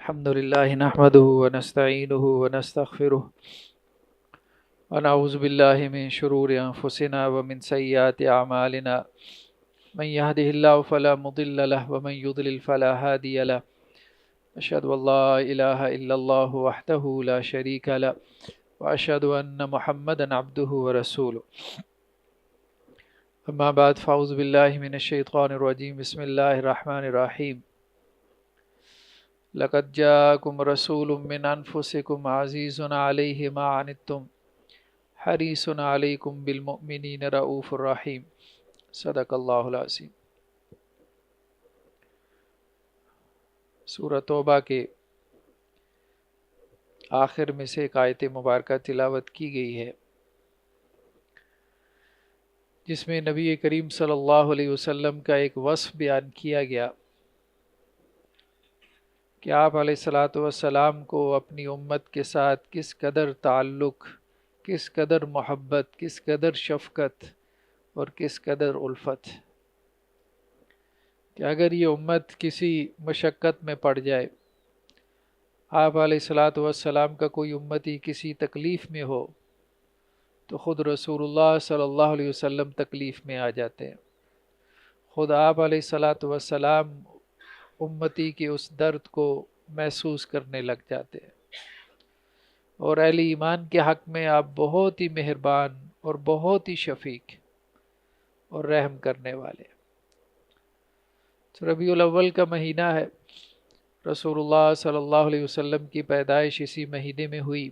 الحمد لله نحمده ونستعينه ونستغفره ونعوذ بالله من شرور أنفسنا ومن سيئات أعمالنا من يهده الله فلا مضل له ومن يضلل فلا هادي له أشهد أن لا إله إلا الله وحده لا شريك له وأشهد أن محمدا عبده ورسوله أما بعد فأعوذ بالله من الشيطان الرجيم بسم الله الرحمن الرحيم لقد جاءكم رسول من أنفسكم عزيز عليه ما عنتم حریص علیکم بالمؤمنین رؤوف الرحیم صدق اللہ العظیم۔ سورہ توبہ کے آخر میں سے ایک آیت مبارکہ تلاوت کی گئی ہے جس میں نبی کریم صلی اللہ علیہ وسلم کا ایک وصف بیان کیا گیا کہ آپ علیہ الصلاۃ والسلام کو اپنی امت کے ساتھ کس قدر تعلق، کس قدر محبت، کس قدر شفقت اور کس قدر الفت، کہ اگر یہ امت کسی مشقت میں پڑ جائے، آپ علیہ الصلاۃ والسلام کا کوئی امتی کسی تکلیف میں ہو تو خود رسول اللہ صلی اللہ علیہ وسلم تکلیف میں آ جاتے ہیں، خود آپ علیہ الصلاۃ والسلام امتی کے اس درد کو محسوس کرنے لگ جاتے ہیں، اور اہل ایمان کے حق میں آپ بہت ہی مہربان اور بہت ہی شفیق اور رحم کرنے والے۔ ربیع الاول کا مہینہ ہے، رسول اللہ صلی اللہ علیہ وسلم کی پیدائش اسی مہینے میں ہوئی۔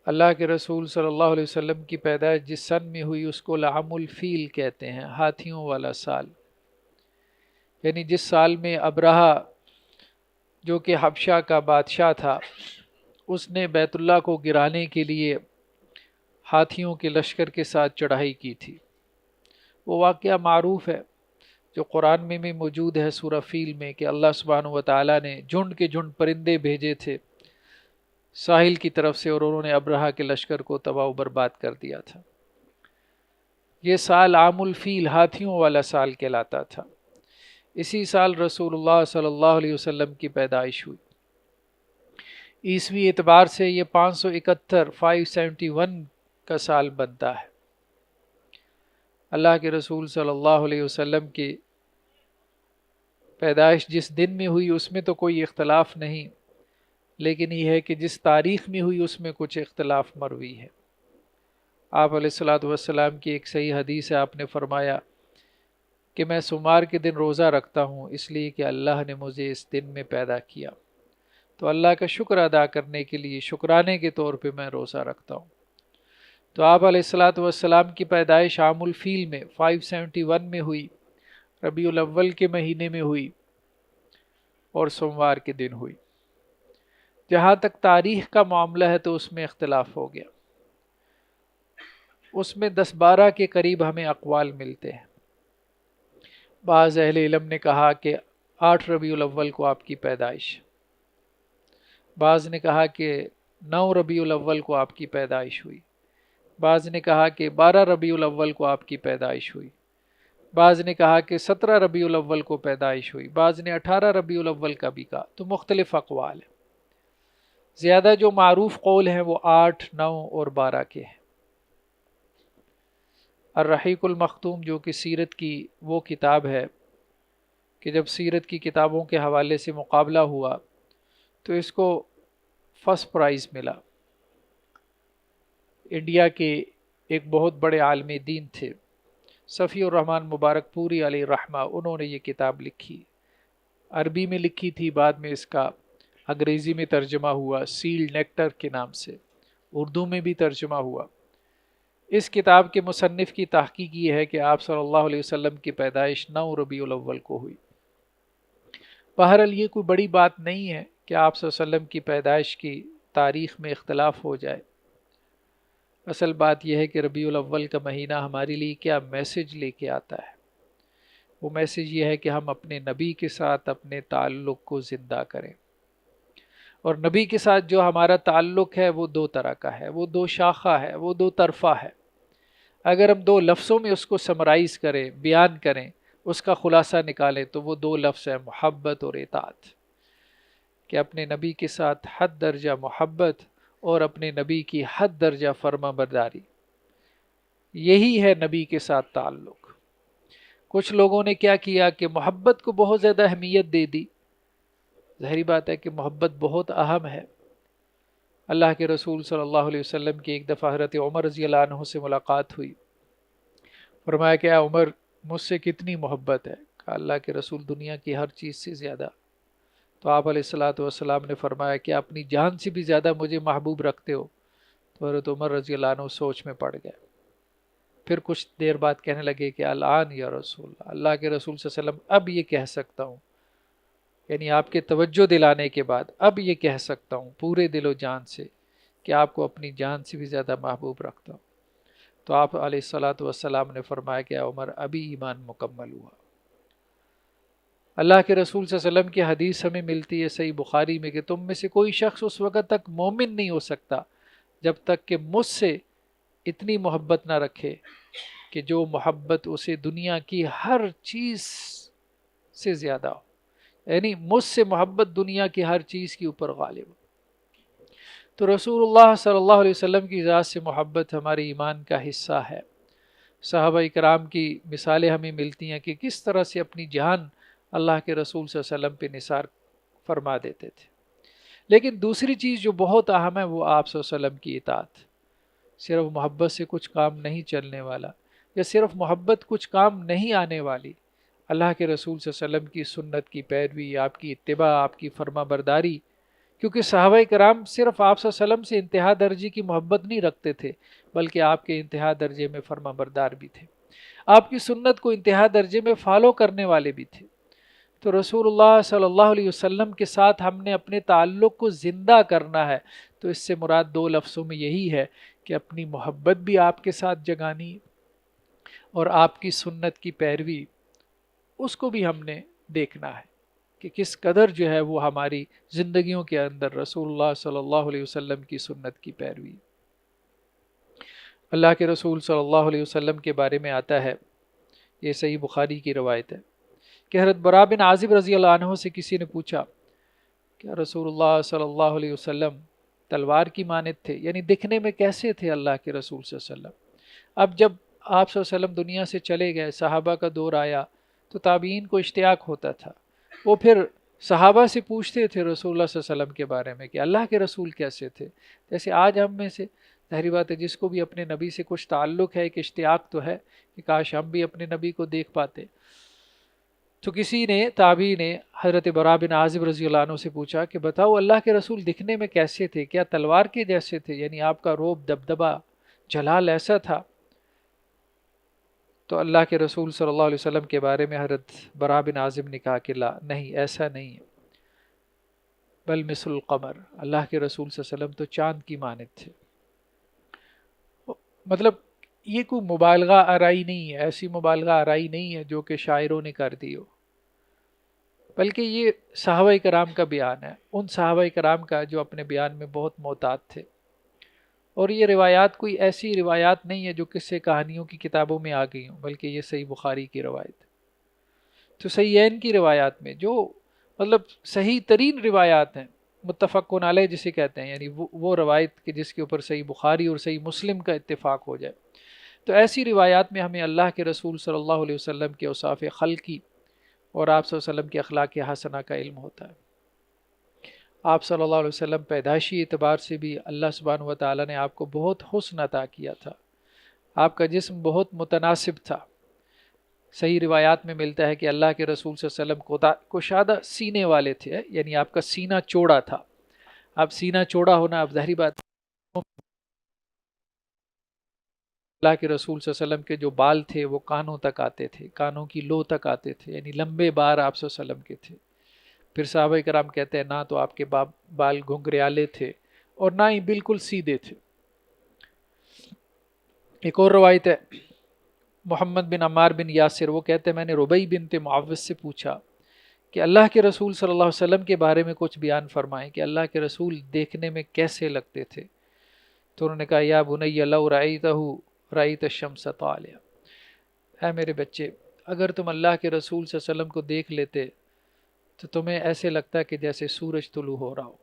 اللہ کے رسول صلی اللہ علیہ وسلم کی پیدائش جس سن میں ہوئی اس کو لعام الفیل کہتے ہیں، ہاتھیوں والا سال، یعنی جس سال میں ابرہہ جو کہ حبشہ کا بادشاہ تھا اس نے بیت اللہ کو گرانے کے لیے ہاتھیوں کے لشکر کے ساتھ چڑھائی کی تھی۔ وہ واقعہ معروف ہے جو قرآن میں بھی موجود ہے سورہ فیل میں، کہ اللہ سبحانہ و تعالیٰ نے جھنڈ کے جھنڈ پرندے بھیجے تھے ساحل کی طرف سے، اور انہوں نے ابرہہ کے لشکر کو تباہ و برباد کر دیا تھا۔ یہ سال عام الفیل، ہاتھیوں والا سال کہلاتا تھا۔ اسی سال رسول اللہ صلی اللہ علیہ وسلم کی پیدائش ہوئی۔ عیسوی اعتبار سے یہ 571 کا سال بنتا ہے۔ اللہ کے رسول صلی اللہ علیہ وسلم کی پیدائش جس دن میں ہوئی اس میں تو کوئی اختلاف نہیں، لیکن یہ ہے کہ جس تاریخ میں ہوئی اس میں کچھ اختلاف مروی ہے۔ آپ علیہ الصلاۃ والسلام کی ایک صحیح حدیث ہے، آپ نے فرمایا کہ میں سوموار کے دن روزہ رکھتا ہوں اس لیے کہ اللہ نے مجھے اس دن میں پیدا کیا، تو اللہ کا شکر ادا کرنے کے لیے شکرانے کے طور پہ میں روزہ رکھتا ہوں۔ تو آپ علیہ الصلاۃ والسلام کی پیدائش عام الفیل میں 571 میں ہوئی، ربیع الاول کے مہینے میں ہوئی اور سوموار کے دن ہوئی۔ جہاں تک تاریخ کا معاملہ ہے تو اس میں اختلاف ہو گیا، اس میں 10-12 کے قریب ہمیں اقوال ملتے ہیں۔ بعض اہل علم نے کہا کہ 8 ربیع الاول کو آپ کی پیدائش، بعض نے کہا کہ 9 ربیع الاول کو آپ کی پیدائش ہوئی، بعض نے کہا کہ 12 ربیع الاول کو آپ کی پیدائش ہوئی، بعض نے کہا کہ 17 ربیع الاول کو پیدائش ہوئی، بعض نے 18 ربیع الاول کا بھی کہا، تو مختلف اقوال ہیں۔ زیادہ جو معروف قول ہیں وہ 8، 9 اور 12 کے ہیں۔ الرحیق المختوم جو کہ سیرت کی وہ کتاب ہے کہ جب سیرت کی کتابوں کے حوالے سے مقابلہ ہوا تو اس کو فرسٹ پرائز ملا۔ انڈیا کے ایک بہت بڑے عالم دین تھے صفی الرحمن مبارک پوری علیہ الرحمہ، انہوں نے یہ کتاب لکھی، عربی میں لکھی تھی، بعد میں اس کا انگریزی میں ترجمہ ہوا سیل نیکٹر کے نام سے، اردو میں بھی ترجمہ ہوا۔ اس کتاب کے مصنف کی تحقیق یہ ہے کہ آپ صلی اللہ علیہ وسلم کی پیدائش 9 ربیع الاول کو ہوئی۔ بہرحال یہ کوئی بڑی بات نہیں ہے کہ آپ صلی اللہ علیہ وسلم کی پیدائش کی تاریخ میں اختلاف ہو جائے۔ اصل بات یہ ہے کہ ربیع الاول کا مہینہ ہمارے لیے کیا میسج لے کے آتا ہے۔ وہ میسج یہ ہے کہ ہم اپنے نبی کے ساتھ اپنے تعلق کو زندہ کریں، اور نبی کے ساتھ جو ہمارا تعلق ہے وہ 2 طرح کا ہے، وہ 2 شاخہ ہے، وہ 2 طرفہ ہے۔ اگر ہم 2 لفظوں میں اس کو سمرائز کریں، بیان کریں، اس کا خلاصہ نکالیں تو وہ دو لفظ ہیں، محبت اور اطاعت، کہ اپنے نبی کے ساتھ حد درجہ محبت اور اپنے نبی کی حد درجہ فرما برداری، یہی ہے نبی کے ساتھ تعلق۔ کچھ لوگوں نے کیا کیا کہ محبت کو بہت زیادہ اہمیت دے دی۔ ظاہری بات ہے کہ محبت بہت اہم ہے۔ اللہ کے رسول صلی اللہ علیہ وسلم کی ایک دفعہ حضرت عمر رضی اللہ عنہ سے ملاقات ہوئی، فرمایا کہ اے عمر مجھ سے کتنی محبت ہے؟ کہا اللہ کے رسول دنیا کی ہر چیز سے زیادہ۔ تو آپ علیہ الصلوۃ والسلام نے فرمایا کہ اپنی جان سے بھی زیادہ مجھے محبوب رکھتے ہو؟ تو حضرت عمر رضی اللہ عنہ سوچ میں پڑ گئے، پھر کچھ دیر بعد کہنے لگے کہ الآن یا رسول اللہ کے رسول صلی اللہ علیہ وسلم اب یہ کہہ سکتا ہوں، یعنی آپ کے توجہ دلانے کے بعد اب یہ کہہ سکتا ہوں پورے دل و جان سے کہ آپ کو اپنی جان سے بھی زیادہ محبوب رکھتا ہوں۔ تو آپ علیہ الصلوۃ والسلام نے فرمایا کہ عمر ابھی ایمان مکمل ہوا۔ اللہ کے رسول صلی اللہ علیہ وسلم کی حدیث ہمیں ملتی ہے صحیح بخاری میں کہ تم میں سے کوئی شخص اس وقت تک مومن نہیں ہو سکتا جب تک کہ مجھ سے اتنی محبت نہ رکھے کہ جو محبت اسے دنیا کی ہر چیز سے زیادہ ہو، یعنی مجھ سے محبت دنیا کی ہر چیز کے اوپر غالب ہو۔ تو رسول اللہ صلی اللہ علیہ وسلم کی ذات سے محبت ہمارے ایمان کا حصہ ہے۔ صحابہ کرام کی مثالیں ہمیں ملتی ہیں کہ کس طرح سے اپنی جان اللہ کے رسول صلی اللہ علیہ وسلم پہ نثار فرما دیتے تھے۔ لیکن دوسری چیز جو بہت اہم ہے وہ آپ صلی اللہ علیہ وسلم کی اطاعت۔ صرف محبت سے کچھ کام نہیں چلنے والا، یا صرف محبت کچھ کام نہیں آنے والی۔ اللہ کے رسول صلی اللہ علیہ وسلم کی سنت کی پیروی، آپ کی اتباع، آپ کی فرما برداری، کیونکہ صحابہ کرام صرف آپ صلی اللہ علیہ وسلم سے انتہا درجے کی محبت نہیں رکھتے تھے، بلکہ آپ کے انتہا درجے میں فرما بردار بھی تھے، آپ کی سنت کو انتہا درجے میں فالو کرنے والے بھی تھے۔ تو رسول اللہ صلی اللہ علیہ وسلم کے ساتھ ہم نے اپنے تعلق کو زندہ کرنا ہے، تو اس سے مراد دو لفظوں میں یہی ہے کہ اپنی محبت بھی آپ کے ساتھ جگانی اور آپ کی سنت کی پیروی اس کو بھی ہم نے دیکھنا ہے کہ کس قدر جو ہے وہ ہماری زندگیوں کے اندر رسول اللہ صلی اللہ علیہ وسلم کی سنت کی پیروی۔ اللہ کے رسول صلی اللہ علیہ وسلم کے بارے میں آتا ہے، یہ صحیح بخاری کی روایت ہے کہ حضرت برا بن عازب رضی اللہ عنہ سے کسی نے پوچھا کہ رسول اللہ صلی اللہ علیہ وسلم تلوار کی مانند تھے، یعنی دکھنے میں کیسے تھے اللہ کے رسول صلی اللہ علیہ وسلم؟ اب جب آپ صلی اللہ علیہ وسلم دنیا سے چلے گئے، صحابہ کا دور آیا تو تابعین کو اشتیاق ہوتا تھا، وہ پھر صحابہ سے پوچھتے تھے رسول اللہ صلی اللہ علیہ وسلم کے بارے میں کہ اللہ کے رسول کیسے تھے۔ جیسے آج ہم میں سے ظاہری بات ہے جس کو بھی اپنے نبی سے کچھ تعلق ہے، ایک اشتیاق تو ہے کہ کاش ہم بھی اپنے نبی کو دیکھ پاتے۔ تو کسی نے تابعی نے حضرت برا بن عازب رضی اللہ عنہ سے پوچھا کہ بتاؤ اللہ کے رسول دکھنے میں کیسے تھے؟ کیا تلوار کے جیسے تھے؟ یعنی آپ کا روب، دبدبہ، جلال ایسا تھا؟ تو اللہ کے رسول صلی اللہ علیہ وسلم کے بارے میں حضرت برا بن عازب نے کہا کہ لا، نہیں، ایسا نہیں ہے، بل مثل القمر، اللہ کے رسول صلی اللہ علیہ وسلم تو چاند کی مانند تھے۔ مطلب یہ کوئی مبالغہ آرائی نہیں ہے، ایسی مبالغہ آرائی نہیں ہے جو کہ شاعروں نے کر دی ہو، بلکہ یہ صحابہ کرام کا بیان ہے، ان صحابہ کرام کا جو اپنے بیان میں بہت محتاط تھے۔ اور یہ روایات کوئی ایسی روایات نہیں ہے جو قصے کہانیوں کی کتابوں میں آ گئی ہوں، بلکہ یہ صحیح بخاری کی روایت۔ تو صحیحین کی روایات میں جو مطلب صحیح ترین روایات ہیں، متفقن علیہ جسے کہتے ہیں، یعنی وہ روایت کہ جس کے اوپر صحیح بخاری اور صحیح مسلم کا اتفاق ہو جائے، تو ایسی روایات میں ہمیں اللہ کے رسول صلی اللہ علیہ وسلم کے اوصاف خلقی اور آپ صلی اللہ علیہ وسلم کے اخلاق حسنہ کا علم ہوتا ہے۔ آپ صلی اللہ علیہ وسلم پیدائشی اعتبار سے بھی اللہ سبحانہ و تعالیٰ نے آپ کو بہت حسن عطا کیا تھا، آپ کا جسم بہت متناسب تھا۔ صحیح روایات میں ملتا ہے کہ اللہ کے رسول صلی اللہ علیہ وسلم کشادہ سینے والے تھے، یعنی آپ کا سینہ چوڑا تھا۔ اب سینہ چوڑا ہونا، اب ظاہری بات، اللہ کے رسول صلی اللہ علیہ وسلم کے جو بال تھے وہ کانوں تک آتے تھے، کانوں کی لو تک آتے تھے، یعنی لمبے بال آپ صلی اللہ علیہ وسلم کے تھے۔ پھر صحابہ کرام کہتے ہیں نہ تو آپ کے بال گھنگریالے تھے اور نہ ہی بالکل سیدھے تھے۔ ایک اور روایت ہے محمد بن عمار بن یاسر، وہ کہتے ہیں میں نے ربیع بنت معوذ سے پوچھا کہ اللہ کے رسول صلی اللہ علیہ وسلم کے بارے میں کچھ بیان فرمائیں کہ اللہ کے رسول دیکھنے میں کیسے لگتے تھے؟ تو انہوں نے کہا یا بنی لو رأیتہ رأیت الشمس طالعہ، اے میرے بچے، اگر تم اللہ کے رسول صلی اللہ علیہ وسلم کو دیکھ لیتے تو تمہیں ایسے لگتا کہ جیسے سورج طلوع ہو رہا ہو۔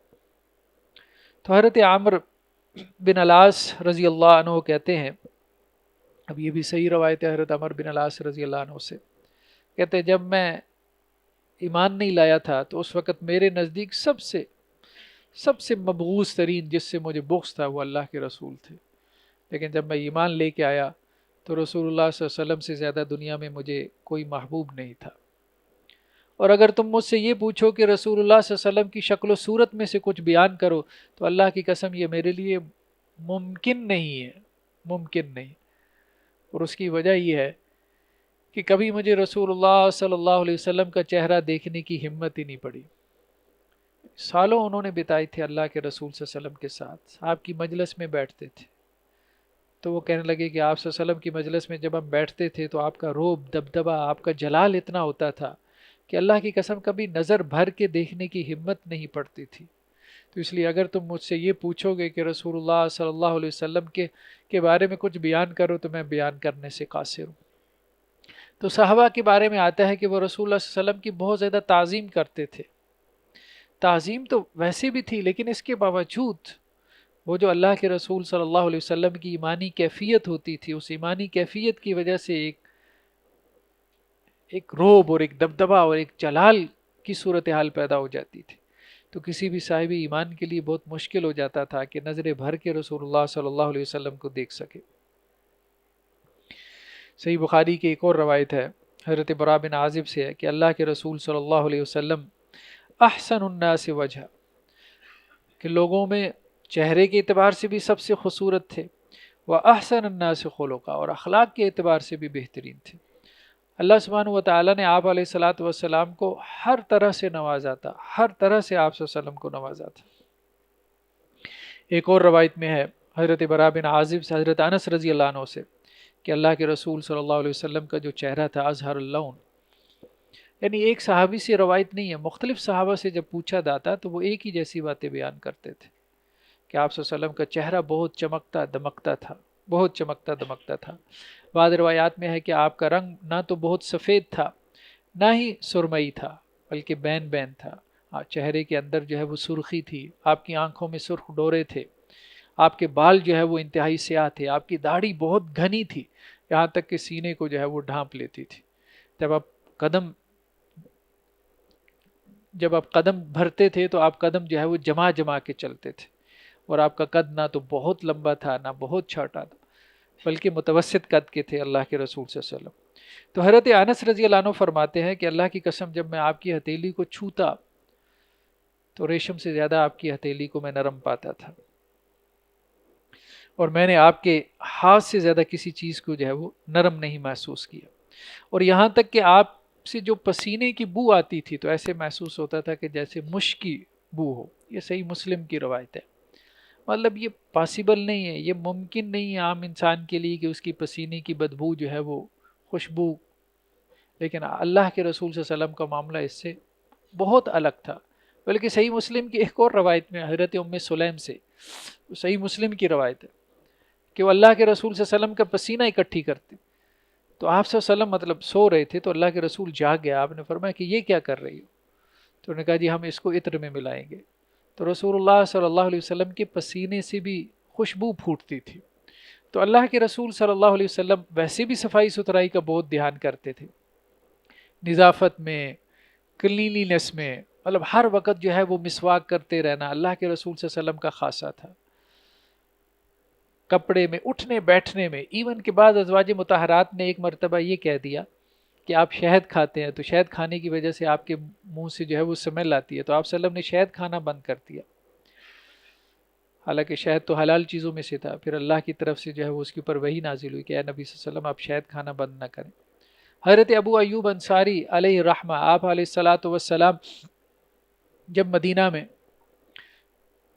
تو حضرت عامر بن العاص رضی اللہ عنہ کہتے ہیں، اب یہ بھی صحیح روایت ہے حضرت عمر بن العاص رضی اللہ عنہ سے، کہتے ہیں جب میں ایمان نہیں لایا تھا تو اس وقت میرے نزدیک سب سے مبغوض ترین جس سے مجھے بغض تھا وہ اللہ کے رسول تھے، لیکن جب میں ایمان لے کے آیا تو رسول اللہ صلی اللہ علیہ وسلم سے زیادہ دنیا میں مجھے کوئی محبوب نہیں تھا۔ اور اگر تم مجھ سے یہ پوچھو کہ رسول اللہ صلی اللہ علیہ وسلم کی شکل و صورت میں سے کچھ بیان کرو تو اللہ کی قسم یہ میرے لیے ممکن نہیں ہے، ممکن نہیں۔ اور اس کی وجہ یہ ہے کہ کبھی مجھے رسول اللہ صلی اللہ علیہ وسلم کا چہرہ دیکھنے کی ہمت ہی نہیں پڑی۔ سالوں انہوں نے بتائی تھے اللہ کے رسول صلی اللہ علیہ وسلم کے ساتھ، آپ کی مجلس میں بیٹھتے تھے، تو وہ کہنے لگے کہ آپ صلی اللہ علیہ وسلم کی مجلس میں جب ہم بیٹھتے تھے تو آپ کا روب، دبدبہ، آپ کا جلال اتنا ہوتا تھا کہ اللہ کی قسم کبھی نظر بھر کے دیکھنے کی ہمت نہیں پڑتی تھی۔ تو اس لیے اگر تم مجھ سے یہ پوچھو گے کہ رسول اللہ صلی اللہ علیہ وسلم کے بارے میں کچھ بیان کرو تو میں بیان کرنے سے قاصر ہوں۔ تو صحابہ کے بارے میں آتا ہے کہ وہ رسول اللہ صلی اللہ علیہ وسلم کی بہت زیادہ تعظیم کرتے تھے۔ تعظیم تو ویسے بھی تھی، لیکن اس کے باوجود وہ جو اللہ کے رسول صلی اللہ علیہ وسلم کی ایمانی کیفیت ہوتی تھی، اس ایمانی کیفیت کی وجہ سے ایک روب اور ایک دبدبہ اور ایک جلال کی صورتحال پیدا ہو جاتی تھی۔ تو کسی بھی صاحب ایمان کے لیے بہت مشکل ہو جاتا تھا کہ نظر بھر کے رسول اللہ صلی اللہ علیہ وسلم کو دیکھ سکے۔ صحیح بخاری کی ایک اور روایت ہے حضرت برا بن عازب سے ہے کہ اللہ کے رسول صلی اللہ علیہ وسلم احسن الناس وجہ، کہ لوگوں میں چہرے کے اعتبار سے بھی سب سے خوبصورت تھے، وہ احسن الناس خلقا، اور اخلاق کے اعتبار سے بھی بہترین تھے۔ اللہ سبحانہ و تعالیٰ نے آپ علیہ الصلاۃ والسلام کو ہر طرح سے نوازا تھا، ہر طرح سے آپ صلی اللہ علیہ وسلم کو نوازا تھا۔ ایک اور روایت میں ہے حضرت برا بن عازب سے حضرت انس رضی اللہ عنہ سے کہ اللہ کے رسول صلی اللہ علیہ وسلم کا جو چہرہ تھا ازہر اللون، یعنی ایک صحابی سے روایت نہیں ہے، مختلف صحابہ سے جب پوچھا جاتا تو وہ ایک ہی جیسی باتیں بیان کرتے تھے کہ آپ صلی اللہ علیہ وسلم کا چہرہ بہت چمکتا دمکتا تھا، بہت چمکتا دمکتا تھا۔ بعض روایات میں ہے کہ آپ کا رنگ نہ تو بہت سفید تھا نہ ہی سرمئی تھا، بلکہ بین بین تھا۔ چہرے کے اندر جو ہے وہ سرخی تھی، آپ کی آنکھوں میں سرخ ڈورے تھے، آپ کے بال جو ہے وہ انتہائی سیاہ تھے، آپ کی داڑھی بہت گھنی تھی، یہاں تک کہ سینے کو جو ہے وہ ڈھانپ لیتی تھی۔ جب آپ قدم بھرتے تھے تو آپ قدم جو ہے وہ جما جما کے چلتے تھے، اور آپ کا قد نہ تو بہت لمبا تھا نہ بہت چھوٹا تھا، بلکہ متوسط قد کے تھے اللہ کے رسول صلی اللہ علیہ وسلم۔ تو حضرت انس رضی اللہ عنہ فرماتے ہیں کہ اللہ کی قسم جب میں آپ کی ہتھیلی کو چھوتا تو ریشم سے زیادہ آپ کی ہتھیلی کو میں نرم پاتا تھا، اور میں نے آپ کے ہاتھ سے زیادہ کسی چیز کو جو ہے وہ نرم نہیں محسوس کیا، اور یہاں تک کہ آپ سے جو پسینے کی بو آتی تھی تو ایسے محسوس ہوتا تھا کہ جیسے مشک کی بو ہو۔ یہ صحیح مسلم کی روایت ہے۔ مطلب یہ پاسبل نہیں ہے، یہ ممکن نہیں ہے عام انسان کے لیے کہ اس کی پسینے کی بدبو جو ہے وہ خوشبو، لیکن اللہ کے رسول صلی اللہ علیہ وسلم کا معاملہ اس سے بہت الگ تھا۔ بلکہ صحیح مسلم کی ایک اور روایت میں حضرت ام سلیم سے، صحیح مسلم کی روایت ہے کہ وہ اللہ کے رسول صلی اللہ علیہ وسلم کا پسینہ اکٹھی کرتے، تو آپ صلی اللہ علیہ وسلم مطلب سو رہے تھے تو اللہ کے رسول جاگ گیا، آپ نے فرمایا کہ یہ کیا کر رہی ہو؟ تو انہوں نے کہا جی ہم اس کو عطر میں ملائیں گے۔ تو رسول اللہ صلی اللہ علیہ وسلم کے پسینے سے بھی خوشبو پھوٹتی تھی۔ تو اللہ کے رسول صلی اللہ علیہ وسلم ویسے بھی صفائی ستھرائی کا بہت دھیان کرتے تھے، نظافت میں، کلینینس میں، مطلب ہر وقت جو ہے وہ مسواک کرتے رہنا اللہ کے رسول صلی اللہ علیہ وسلم کا خاصہ تھا۔ کپڑے میں، اٹھنے بیٹھنے میں، ایون کے بعد ازواج مطہرات نے ایک مرتبہ یہ کہہ دیا کہ آپ شہد کھاتے ہیں تو شہد کھانے کی وجہ سے آپ کے منہ سے جو ہے وہ اسمیل آتی ہے، تو آپ صلی اللہ علیہ وسلم نے شہد کھانا بند کر دیا، حالانکہ شہد تو حلال چیزوں میں سے تھا۔ پھر اللہ کی طرف سے جو ہے وہ اس کے اوپر وحی نازل ہوئی کہ اے نبی صلی اللہ علیہ وسلم آپ شہد کھانا بند نہ کریں۔ حضرت ابو ایوب انصاری علیہ الرحمہ، آپ علیہ الصلاۃ والسلام جب مدینہ میں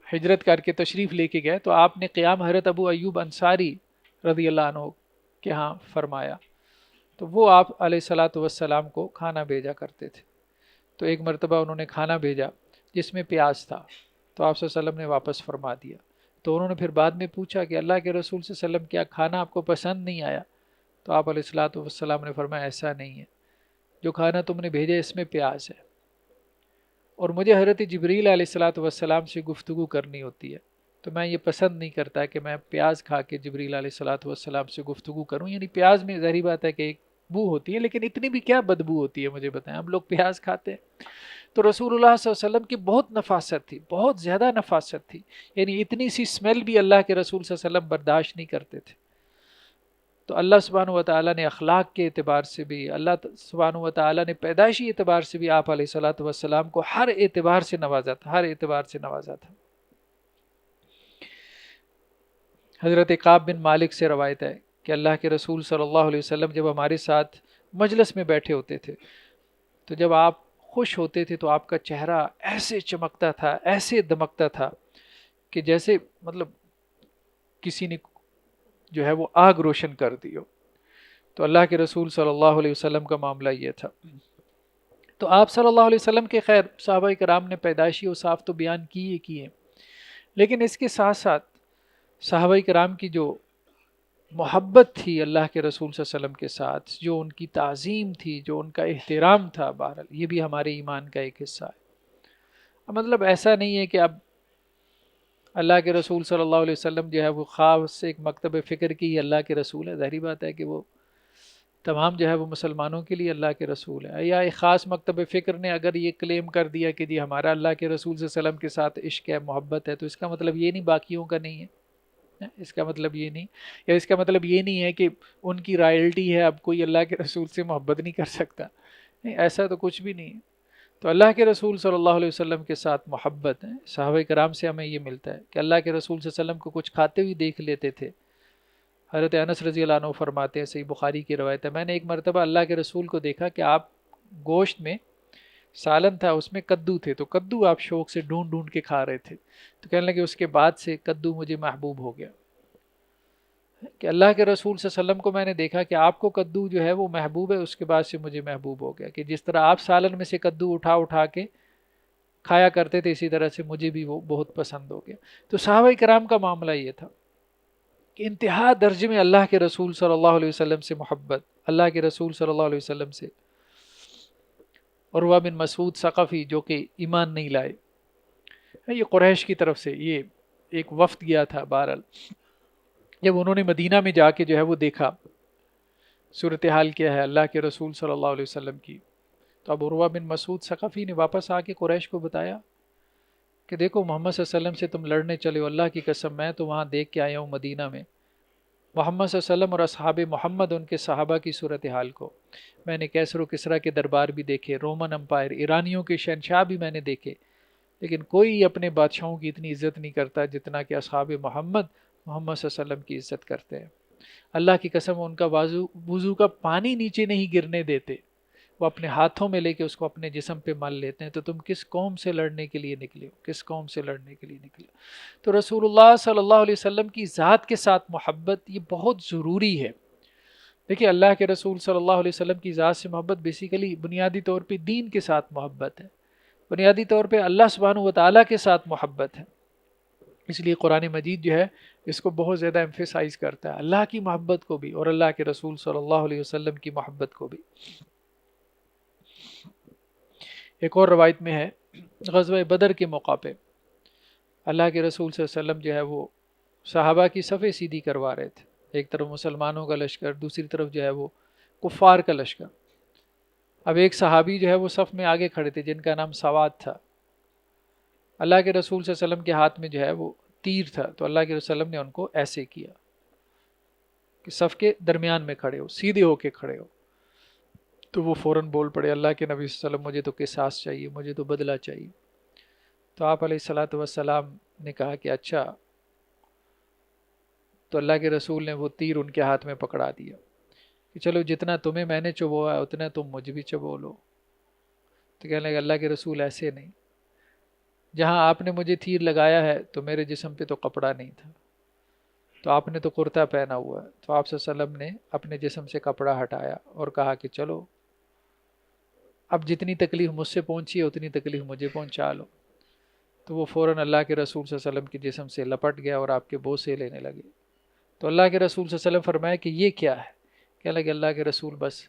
ہجرت کر کے تشریف لے کے گئے تو آپ نے قیام حضرت ابو ایوب انصاری رضی اللہ عنہ کے ہاں فرمایا، تو وہ آپ علیہ الصلاۃ والسلام کو کھانا بھیجا کرتے تھے۔ تو ایک مرتبہ انہوں نے کھانا بھیجا جس میں پیاز تھا، تو آپ صلی اللہ علیہ وسلم نے واپس فرما دیا۔ تو انہوں نے پھر بعد میں پوچھا کہ اللہ کے رسول صلی اللہ علیہ وسلم کیا کھانا آپ کو پسند نہیں آیا؟ تو آپ علیہ الصلاۃ والسلام نے فرمایا ایسا نہیں ہے، جو کھانا تم نے بھیجا اس میں پیاز ہے، اور مجھے حضرت جبریل علیہ الصلاۃ والسلام سے گفتگو کرنی ہوتی ہے، تو میں یہ پسند نہیں کرتا کہ میں پیاز کھا کے جبریل علیہ الصلاۃ والسلام سے گفتگو کروں. یعنی پیاز میں ظاہری بات ہے کہ ایک بو ہوتی ہے، لیکن اتنی بھی کیا بدبو ہوتی ہے مجھے بتائیں. ہم لوگ پیاز کھاتے ہیں. تو رسول اللہ صلی اللہ علیہ وسلم کی بہت نفاست تھی، بہت زیادہ نفاست تھی. یعنی اتنی سی اسمیل بھی اللہ کے رسول صلی اللہ علیہ وسلم برداشت نہیں کرتے تھے. تو اللہ سبحانہ و تعالیٰ نے اخلاق کے اعتبار سے بھی، اللہ سبحانہ و تعالیٰ نے پیدائشی اعتبار سے بھی آپ علیہ الصلاۃ والسلام کو ہر اعتبار سے نوازا تھا، ہر اعتبار سے نوازا تھا. حضرت کعب بن مالک سے روایت ہے کہ اللہ کے رسول صلی اللہ علیہ وسلم جب ہمارے ساتھ مجلس میں بیٹھے ہوتے تھے، تو جب آپ خوش ہوتے تھے تو آپ کا چہرہ ایسے چمکتا تھا، ایسے دمکتا تھا کہ جیسے مطلب کسی نے جو ہے وہ آگ روشن کر دی ہو. تو اللہ کے رسول صلی اللہ علیہ وسلم کا معاملہ یہ تھا. تو آپ صلی اللہ علیہ وسلم کے خیر صحابہ کرام نے پیدائشی اوصاف تو بیان کیے، لیکن اس کے ساتھ ساتھ صحابہ کرام کی جو محبت تھی اللہ کے رسول صلی اللہ علیہ وسلم کے ساتھ، جو ان کی تعظیم تھی، جو ان کا احترام تھا، بہرحال یہ بھی ہمارے ایمان کا ایک حصہ ہے. مطلب ایسا نہیں ہے کہ اب اللہ کے رسول صلی اللہ علیہ وسلم جو ہے وہ خاص ایک مکتب فکر کی اللہ کے رسول ہے. ظاہری بات ہے کہ وہ تمام جو ہے وہ مسلمانوں کے لیے اللہ کے رسول ہے. یا ایک خاص مکتب فکر نے اگر یہ کلیم کر دیا کہ جی ہمارا اللہ کے رسول صلی اللہ علیہ وسلم کے ساتھ عشق ہے، محبت ہے، تو اس کا مطلب یہ نہیں باقیوں کا نہیں ہے. اس کا مطلب یہ نہیں، یا اس کا مطلب یہ نہیں ہے کہ ان کی رائلٹی ہے، اب کوئی اللہ کے رسول سے محبت نہیں کر سکتا. نہیں، ایسا تو کچھ بھی نہیں ہے. تو اللہ کے رسول صلی اللہ علیہ وسلم کے ساتھ محبت ہے. صحابہ کرام سے ہمیں یہ ملتا ہے کہ اللہ کے رسول صلی اللہ علیہ وسلم کو کچھ کھاتے ہوئے دیکھ لیتے تھے. حضرت انس رضی اللہ عنہ فرماتے ہیں، صحیح بخاری کی روایت ہے، میں نے ایک مرتبہ اللہ کے رسول کو دیکھا کہ آپ گوشت میں سالن تھا، اس میں کدو تھے، تو کدو آپ شوق سے ڈھونڈ ڈھونڈ کے کھا رہے تھے. تو کہنے لگے اس کے بعد سے کدو مجھے محبوب ہو گیا. کہ اللہ کے رسول صلی اللہ علیہ وسلم کو میں نے دیکھا کہ آپ کو کدو جو ہے وہ محبوب ہے، اس کے بعد سے مجھے محبوب ہو گیا. کہ جس طرح آپ سالن میں سے کدو اٹھا اٹھا کے کھایا کرتے تھے، اسی طرح سے مجھے بھی وہ بہت پسند ہو گیا. تو صحابہ کرام کا معاملہ یہ تھا کہ انتہا درجے میں اللہ کے رسول صلی اللہ علیہ وسلم سے محبت، اللہ کے رسول صلی اللہ علیہ وسلم سے. عروہ بن مسعود ثقفی جو کہ ایمان نہیں لائے، یہ قریش کی طرف سے یہ ایک وفد گیا تھا. بہرحال جب انہوں نے مدینہ میں جا کے جو ہے وہ دیکھا صورتحال کیا ہے اللہ کے رسول صلی اللہ علیہ وسلم کی، تو اب عروہ بن مسعود ثقفی نے واپس آ کے قریش کو بتایا کہ دیکھو محمد صلی اللہ علیہ وسلم سے تم لڑنے چلے ہو، اللہ کی قسم میں تو وہاں دیکھ کے آیا ہوں مدینہ میں محمد صلی اللہ علیہ وسلم اور اصحاب محمد، ان کے صحابہ کی صورتحال کو. میں نے کیسر و کسریٰ کے دربار بھی دیکھے، رومن امپائر، ایرانیوں کے شہنشاہ بھی میں نے دیکھے، لیکن کوئی اپنے بادشاہوں کی اتنی عزت نہیں کرتا جتنا کہ اصحاب محمد محمد صلی اللہ علیہ وسلم کی عزت کرتے ہیں. اللہ کی قسم ان کا وضو کا پانی نیچے نہیں گرنے دیتے، وہ اپنے ہاتھوں میں لے کے اس کو اپنے جسم پہ مل لیتے ہیں. تو تم کس قوم سے لڑنے کے لیے نکلے ہو، کس قوم سے لڑنے کے لیے نکلے ہو؟ تو رسول اللہ صلی اللہ علیہ وسلم کی ذات کے ساتھ محبت یہ بہت ضروری ہے. دیکھیے اللہ کے رسول صلی اللہ علیہ وسلم کی ذات سے محبت بیسیکلی بنیادی طور پہ دین کے ساتھ محبت ہے، بنیادی طور پہ اللہ سبحانہ و تعالیٰ کے ساتھ محبت ہے. اس لیے قرآن مجید جو ہے اس کو بہت زیادہ ایمفیسائز کرتا ہے، اللہ کی محبت کو بھی اور اللہ کے رسول صلی اللہ علیہ وسلم کی محبت کو بھی. ایک اور روایت میں ہے غزوہ بدر کے موقع پہ اللہ کے رسول صلی اللہ علیہ وسلم جو ہے وہ صحابہ کی صفیں سیدھی کروا رہے تھے. ایک طرف مسلمانوں کا لشکر، دوسری طرف جو ہے وہ کفار کا لشکر. اب ایک صحابی جو ہے وہ صف میں آگے کھڑے تھے جن کا نام سواد تھا. اللہ کے رسول صلی اللہ علیہ وسلم کے ہاتھ میں جو ہے وہ تیر تھا، تو اللہ کے رسول صلی اللہ علیہ وسلم نے ان کو ایسے کیا کہ صف کے درمیان میں کھڑے ہو، سیدھے ہو کے کھڑے ہو. تو وہ فوراً بول پڑے اللہ کے نبی صلی اللہ علیہ وسلم مجھے تو قصاص چاہیے، مجھے تو بدلہ چاہیے. تو آپ علیہ الصلاۃ والسلام نے کہا کہ اچھا. تو اللہ کے رسول نے وہ تیر ان کے ہاتھ میں پکڑا دیا کہ چلو جتنا تمہیں میں نے چبویا اتنا تم مجھے بھی چبو لو. تو کہنے لگے اللہ کے رسول ایسے نہیں، جہاں آپ نے مجھے تیر لگایا ہے تو میرے جسم پہ تو کپڑا نہیں تھا، تو آپ نے تو کرتا پہنا ہوا ہے. تو آپ صلی اللہ علیہ وسلم نے اپنے جسم سے کپڑا ہٹایا اور کہا کہ چلو اب جتنی تکلیف مجھ سے پہنچی ہے اتنی تکلیف مجھے پہنچا لو. تو وہ فوراً اللہ کے رسول صلی اللہ علیہ وسلم کے جسم سے لپٹ گیا اور آپ کے بوسے لینے لگے. تو اللہ کے رسول صلی اللہ علیہ وسلم فرمایا کہ یہ کیا ہے؟ کہنے لگے اللہ کے رسول بس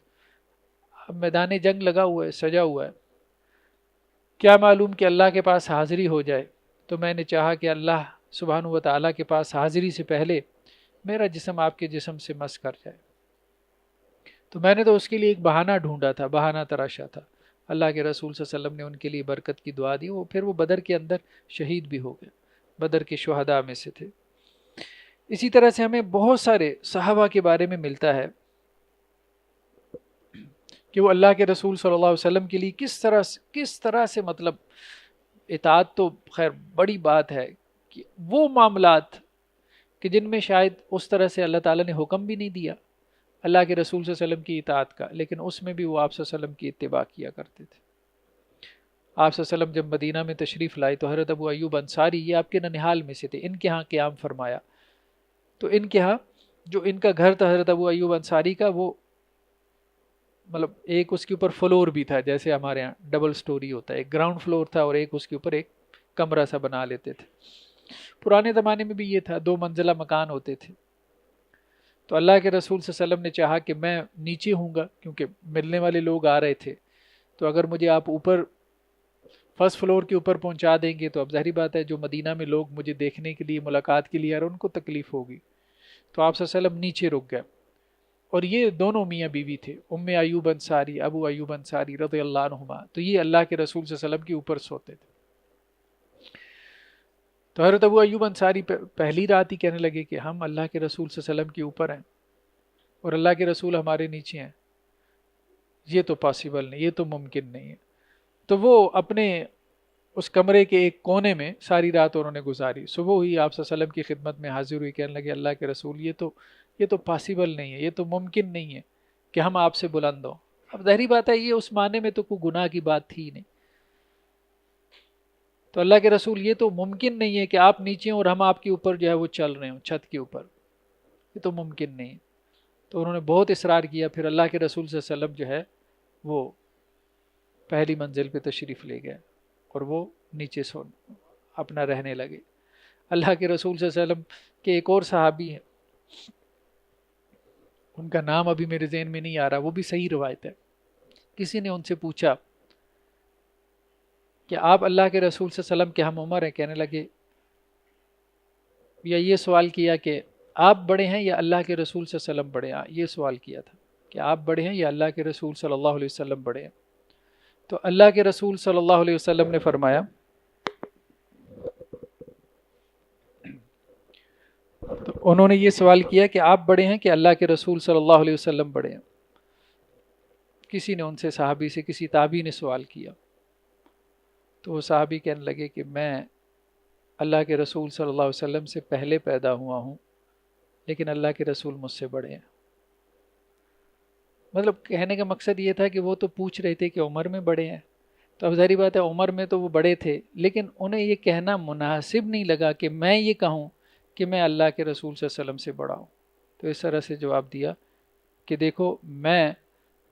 اب میدان جنگ لگا ہوا ہے، سجا ہوا ہے، کیا معلوم کہ اللہ کے پاس حاضری ہو جائے. تو میں نے چاہا کہ اللہ سبحانہ و تعالیٰ کے پاس حاضری سے پہلے میرا جسم آپ کے جسم سے مس کر جائے. تو میں نے تو اس کے لیے ایک بہانہ ڈھونڈا تھا، بہانہ تراشا تھا. اللہ کے رسول صلی اللہ علیہ وسلم نے ان کے لیے برکت کی دعا دی. پھر وہ بدر کے اندر شہید بھی ہو گئے، بدر کے شہداء میں سے تھے. اسی طرح سے ہمیں بہت سارے صحابہ کے بارے میں ملتا ہے کہ وہ اللہ کے رسول صلی اللہ علیہ وسلم کے لیے کس طرح سے مطلب اطاعت تو خیر بڑی بات ہے، کہ وہ معاملات کہ جن میں شاید اس طرح سے اللہ تعالیٰ نے حکم بھی نہیں دیا اللہ کے رسول صلی اللہ علیہ وسلم کی اطاعت کا، لیکن اس میں بھی وہ آپ صلی اللہ علیہ وسلم کی اتباع کیا کرتے تھے. آپ صلی اللہ علیہ وسلم جب مدینہ میں تشریف لائے تو حضرت ابو ایوب انصاری، یہ آپ کے ننہال میں سے تھے، ان کے ہاں قیام فرمایا. تو ان کے ہاں جو ان کا گھر تھا حضرت ابو ایوب انصاری کا، وہ مطلب ایک اس کے اوپر فلور بھی تھا، جیسے ہمارے ہاں ڈبل سٹوری ہوتا ہے، ایک گراؤنڈ فلور تھا اور ایک اس کے اوپر ایک کمرہ سا بنا لیتے تھے. پرانے زمانے میں بھی یہ تھا، 2 منزلہ مکان ہوتے تھے. تو اللہ کے رسول صلی اللہ علیہ وسلم نے چاہا کہ میں نیچے ہوں گا، کیونکہ ملنے والے لوگ آ رہے تھے، تو اگر مجھے آپ اوپر فرسٹ فلور کے اوپر پہنچا دیں گے تو اب ظاہری بات ہے جو مدینہ میں لوگ مجھے دیکھنے کے لیے ملاقات کے لیے آ رہے ان کو تکلیف ہوگی. تو آپ صلی اللہ علیہ وسلم نیچے رک گئے. اور یہ دونوں میاں بیوی تھے، ام ایوب انصاری، ابو ایوب انصاری رضی اللہ عنہما. تو یہ اللہ کے رسول صلی اللہ علیہ وسلم کے اوپر سوتے تھے. تو حضرت ابو ایوب انصاری پہلی رات ہی کہنے لگے کہ ہم اللہ کے رسول صلی اللہ علیہ وسلم کے اوپر ہیں اور اللہ کے رسول ہمارے نیچے ہیں، یہ تو پاسبل نہیں، یہ تو ممکن نہیں ہے. تو وہ اپنے اس کمرے کے ایک کونے میں ساری رات انہوں نے گزاری. صبح ہوئی، آپ صلی اللہ علیہ وسلم کی خدمت میں حاضر ہوئی، کہنے لگے اللہ کے رسول یہ تو پاسبل نہیں ہے، یہ تو ممکن نہیں ہے کہ ہم آپ سے بلند ہوں. اب ظاہری بات ہے یہ اس معنی میں تو کوئی گناہ کی بات تھی نہیں. تو اللہ کے رسول یہ تو ممکن نہیں ہے کہ آپ نیچے ہوں اور ہم آپ کے اوپر جو ہے وہ چل رہے ہوں چھت کے اوپر، یہ تو ممکن نہیں ہے. تو انہوں نے بہت اصرار کیا. پھر اللہ کے رسول صلی اللہ علیہ وسلم جو ہے وہ پہلی منزل پہ تشریف لے گئے اور وہ نیچے سو اپنا رہنے لگے. اللہ کے رسول صلی اللہ علیہ وسلم کے ایک اور صحابی ہیں، ان کا نام ابھی میرے ذہن میں نہیں آ رہا، وہ بھی صحیح روایت ہے. کسی نے ان سے پوچھا کہ آپ اللہ کے رسول صلی اللہ علیہ وسلم کے ہم عمر ہیں، کہنے لگے یا یہ سوال کیا کہ آپ بڑے ہیں یا اللہ کے رسول صلی اللہ علیہ وسلم بڑے ہیں. یہ سوال کیا تھا کہ آپ بڑے ہیں یا اللہ کے رسول صلی اللہ علیہ وسلم بڑے ہیں. تو اللہ کے رسول صلی اللہ علیہ وسلم نے فرمایا، تو انہوں نے یہ سوال کیا کہ آپ بڑے ہیں کہ اللہ کے رسول صلی اللہ علیہ وسلم بڑے ہیں. کسی نے ان سے صحابی سے، کسی تابعی نے سوال کیا. تو وہ صحابی کہنے لگے کہ میں اللہ کے رسول صلی اللہ علیہ وسلم سے پہلے پیدا ہوا ہوں، لیکن اللہ کے رسول مجھ سے بڑے ہیں. مطلب کہنے کا مقصد یہ تھا کہ وہ تو پوچھ رہے تھے کہ عمر میں بڑے ہیں، تو اب ظاہری بات ہے عمر میں تو وہ بڑے تھے، لیکن انہیں یہ کہنا مناسب نہیں لگا کہ میں یہ کہوں کہ میں اللہ کے رسول صلی اللہ علیہ وسلم سے بڑا ہوں. تو اس طرح سے جواب دیا کہ دیکھو میں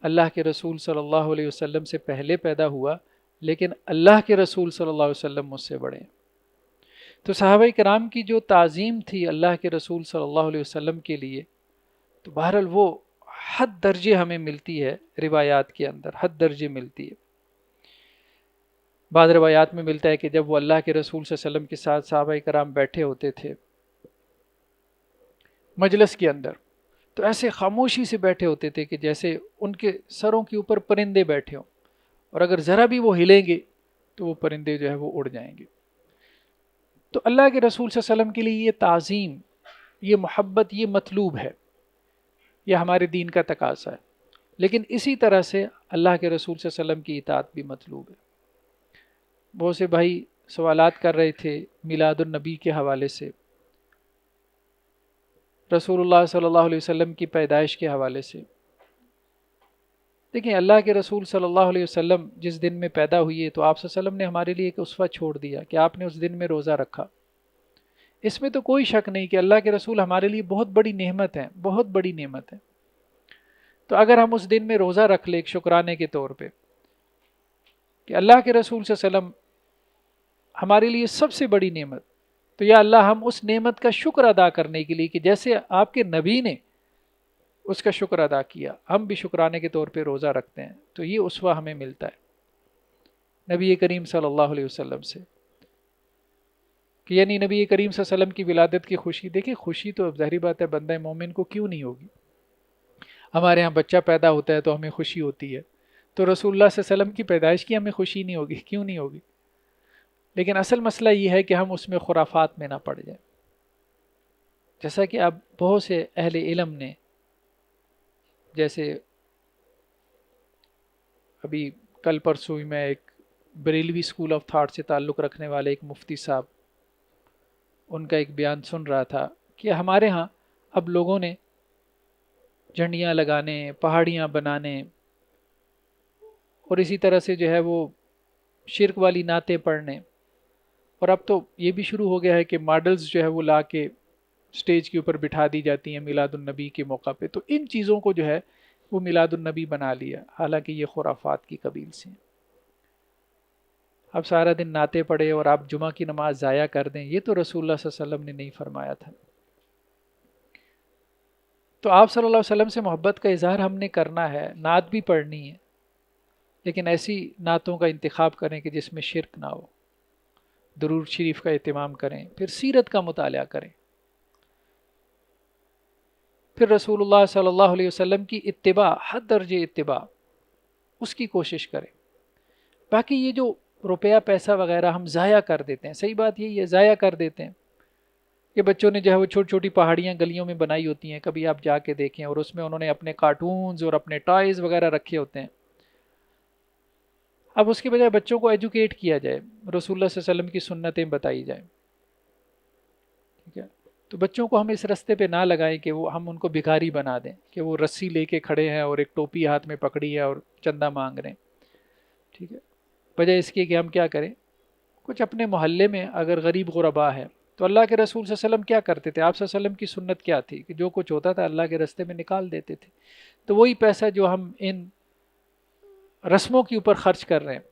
اللہ کے رسول صلی اللہ علیہ وسلم سے پہلے پیدا ہوا، لیکن اللہ کے رسول صلی اللہ علیہ وسلم مجھ سے بڑے ہیں. تو صحابہ کرام کی جو تعظیم تھی اللہ کے رسول صلی اللہ علیہ وسلم کے لیے، تو بہرحال وہ حد درجے ہمیں ملتی ہے روایات کے اندر، حد درجے ملتی ہے. بعض روایات میں ملتا ہے کہ جب وہ اللہ کے رسول صلی اللہ علیہ وسلم کے ساتھ صحابہ کرام بیٹھے ہوتے تھے مجلس کے اندر، تو ایسے خاموشی سے بیٹھے ہوتے تھے کہ جیسے ان کے سروں کے اوپر پرندے بیٹھے ہوں، اور اگر ذرا بھی وہ ہلیں گے تو وہ پرندے جو ہے وہ اڑ جائیں گے. تو اللہ کے رسول صلی اللہ علیہ وسلم کے لیے یہ تعظیم، یہ محبت، یہ مطلوب ہے، یہ ہمارے دین کا تقاضا ہے. لیکن اسی طرح سے اللہ کے رسول صلی اللہ علیہ وسلم کی اطاعت بھی مطلوب ہے. بہت سے بھائی سوالات کر رہے تھے میلاد النبی کے حوالے سے، رسول اللہ صلی اللہ علیہ وسلم کی پیدائش کے حوالے سے. دیکھیں اللہ کے رسول صلی اللہ علیہ وسلم جس دن میں پیدا ہوئی ہے تو آپ صلی اللہ علیہ وسلم نے ہمارے لیے ایک اسوہ چھوڑ دیا کہ آپ نے اس دن میں روزہ رکھا. اس میں تو کوئی شک نہیں کہ اللہ کے رسول ہمارے لیے بہت بڑی نعمت ہے، بہت بڑی نعمت ہے. تو اگر ہم اس دن میں روزہ رکھ لیں ایک شکرانے کے طور پہ کہ اللہ کے رسول صلی اللہ علیہ وسلم ہمارے لیے سب سے بڑی نعمت، تو یا اللہ ہم اس نعمت کا شکر ادا کرنے کے لیے کہ جیسے آپ کے نبی نے اس کا شکر ادا کیا، ہم بھی شکرانے کے طور پہ روزہ رکھتے ہیں، تو یہ اسوہ ہمیں ملتا ہے نبی کریم صلی اللہ علیہ وسلم سے، کہ یعنی نبی کریم صلی اللہ علیہ وسلم کی ولادت کی خوشی، دیکھیں خوشی تو ظاہری بات ہے بندہ مومن کو کیوں نہیں ہوگی، ہمارے ہاں بچہ پیدا ہوتا ہے تو ہمیں خوشی ہوتی ہے، تو رسول اللہ صلی اللہ علیہ وسلم کی پیدائش کی ہمیں خوشی نہیں ہوگی، کیوں نہیں ہوگی؟ لیکن اصل مسئلہ یہ ہے کہ ہم اس میں خرافات میں نہ پڑ جائیں، جیسا کہ اب بہت سے اہل علم نے، جیسے ابھی کل پرسوں ہی میں ایک بریلوی اسکول آف تھاٹ سے تعلق رکھنے والے ایک مفتی صاحب، ان کا ایک بیان سن رہا تھا کہ ہمارے ہاں اب لوگوں نے جھنڈیاں لگانے، پہاڑیاں بنانے، اور اسی طرح سے جو ہے وہ شرک والی نعتیں پڑھنے، اور اب تو یہ بھی شروع ہو گیا ہے کہ ماڈلز جو ہے وہ لا کے سٹیج کے اوپر بٹھا دی جاتی ہیں میلاد النبی کے موقع پہ، تو ان چیزوں کو جو ہے وہ میلاد النبی بنا لیا، حالانکہ یہ خرافات کی قبیل سے ہیں۔ اب سارا دن نعتیں پڑھے اور آپ جمعہ کی نماز ضائع کر دیں، یہ تو رسول اللہ صلی اللہ علیہ وسلم نے نہیں فرمایا تھا۔ تو آپ صلی اللہ علیہ وسلم سے محبت کا اظہار ہم نے کرنا ہے، نعت بھی پڑھنی ہے، لیکن ایسی نعتوں کا انتخاب کریں کہ جس میں شرک نہ ہو، درود شریف کا اہتمام کریں، پھر سیرت کا مطالعہ کریں، پھر رسول اللہ صلی اللہ علیہ وسلم کی اتباع، حد درجے اتباع، اس کی کوشش کریں۔ باقی یہ جو روپیہ پیسہ وغیرہ ہم ضائع کر دیتے ہیں، صحیح بات یہی ہے، ضائع کر دیتے ہیں، کہ بچوں نے جو ہے وہ چھوٹی چھوٹی پہاڑیاں گلیوں میں بنائی ہوتی ہیں، کبھی آپ جا کے دیکھیں، اور اس میں انہوں نے اپنے کارٹونز اور اپنے ٹائز وغیرہ رکھے ہوتے ہیں۔ اب اس کے بجائے بچوں کو ایجوکیٹ کیا جائے، رسول اللہ صلی اللہ علیہ وسلم کی سنتیں بتائی جائیں، ٹھیک ہے؟ تو بچوں کو ہم اس رستے پہ نہ لگائیں کہ وہ ہم ان کو بھکاری بنا دیں، کہ وہ رسی لے کے کھڑے ہیں اور ایک ٹوپی ہاتھ میں پکڑی ہے اور چندہ مانگ رہے ہیں، ٹھیک ہے؟ بجائے اس کے کہ ہم کیا کریں، کچھ اپنے محلے میں اگر غریب غربا ہے، تو اللہ کے رسول صلی اللہ علیہ وسلم کیا کرتے تھے، آپ صلی اللہ علیہ وسلم کی سنت کیا تھی کہ جو کچھ ہوتا تھا اللہ کے رستے میں نکال دیتے تھے، تو وہی پیسہ جو ہم ان رسموں کے اوپر خرچ کر رہے ہیں،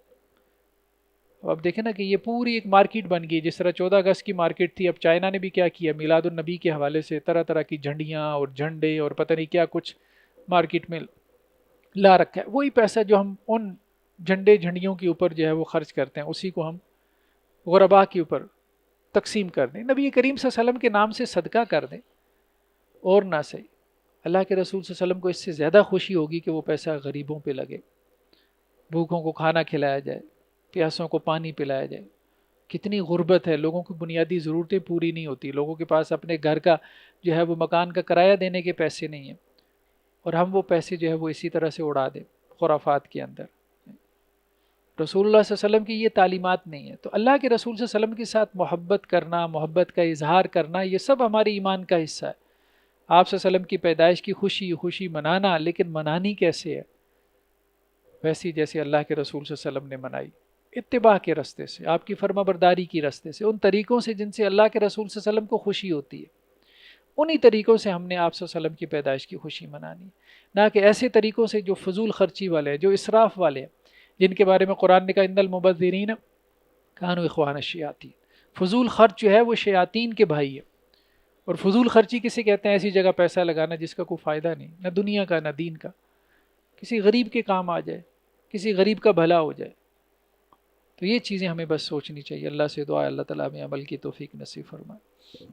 اب دیکھیں نا کہ یہ پوری ایک مارکیٹ بن گئی، جس طرح 14 اگست کی مارکیٹ تھی، اب چائنا نے بھی کیا کیا، میلاد النبی کے حوالے سے طرح طرح کی جھنڈیاں اور جھنڈے اور پتہ نہیں کیا کچھ مارکیٹ میں لا رکھا ہے، وہی پیسہ جو ہم ان جھنڈے جھنڈیوں کے اوپر جو ہے وہ خرچ کرتے ہیں، اسی کو ہم غربا کے اوپر تقسیم کر دیں، نبی کریم صلی اللہ علیہ وسلم کے نام سے صدقہ کر دیں، اور نہ صحیح اللہ کے رسول صلی اللہ علیہ وسلم کو اس سے زیادہ خوشی ہوگی کہ وہ پیسہ غریبوں پہ لگے، بھوکوں کو کھانا کھلایا جائے، پیاسوں کو پانی پلایا جائے۔ کتنی غربت ہے، لوگوں کی بنیادی ضرورتیں پوری نہیں ہوتی، لوگوں کے پاس اپنے گھر کا جو ہے وہ مکان کا کرایہ دینے کے پیسے نہیں ہیں، اور ہم وہ پیسے جو ہے وہ اسی طرح سے اڑا دیں خرافات کے اندر۔ رسول اللہ صلی اللہ علیہ وسلم کی یہ تعلیمات نہیں ہے، تو اللہ کے رسول صلی اللہ علیہ وسلم کے ساتھ محبت کرنا، محبت کا اظہار کرنا، یہ سب ہمارے ایمان کا حصہ ہے۔ آپ صلی اللہ علیہ وسلم کی پیدائش کی خوشی منانا، لیکن منانی کیسے ہے؟ ویسی جیسے اللہ کے رسول صلی اللہ علیہ وسلم نے منائی، اتباع کے راستے سے، آپ کی فرما برداری کی راستے سے، ان طریقوں سے جن سے اللہ کے رسول صلی اللہ علیہ وسلم کو خوشی ہوتی ہے، انہی طریقوں سے ہم نے آپ صلی اللہ علیہ وسلم کی پیدائش کی خوشی منانی، نہ کہ ایسے طریقوں سے جو فضول خرچی والے ہیں، جو اسراف والے ہیں، جن کے بارے میں قرآن نے کہا ان المبذرین کانوا اخوان الشیاطین، فضول خرچ جو ہے وہ شیاطین کے بھائی ہے۔ اور فضول خرچی کسے کہتے ہیں؟ ایسی جگہ پیسہ لگانا جس کا کوئی فائدہ نہیں، نہ دنیا کا نہ دین کا، کسی غریب کے کام آ جائے، کسی غریب کا بھلا ہو جائے۔ تو یہ چیزیں ہمیں بس سوچنی چاہیے، اللہ سے دعا ہے اللہ تعالیٰ ہمیں عمل کی توفیق نصیب فرمائے۔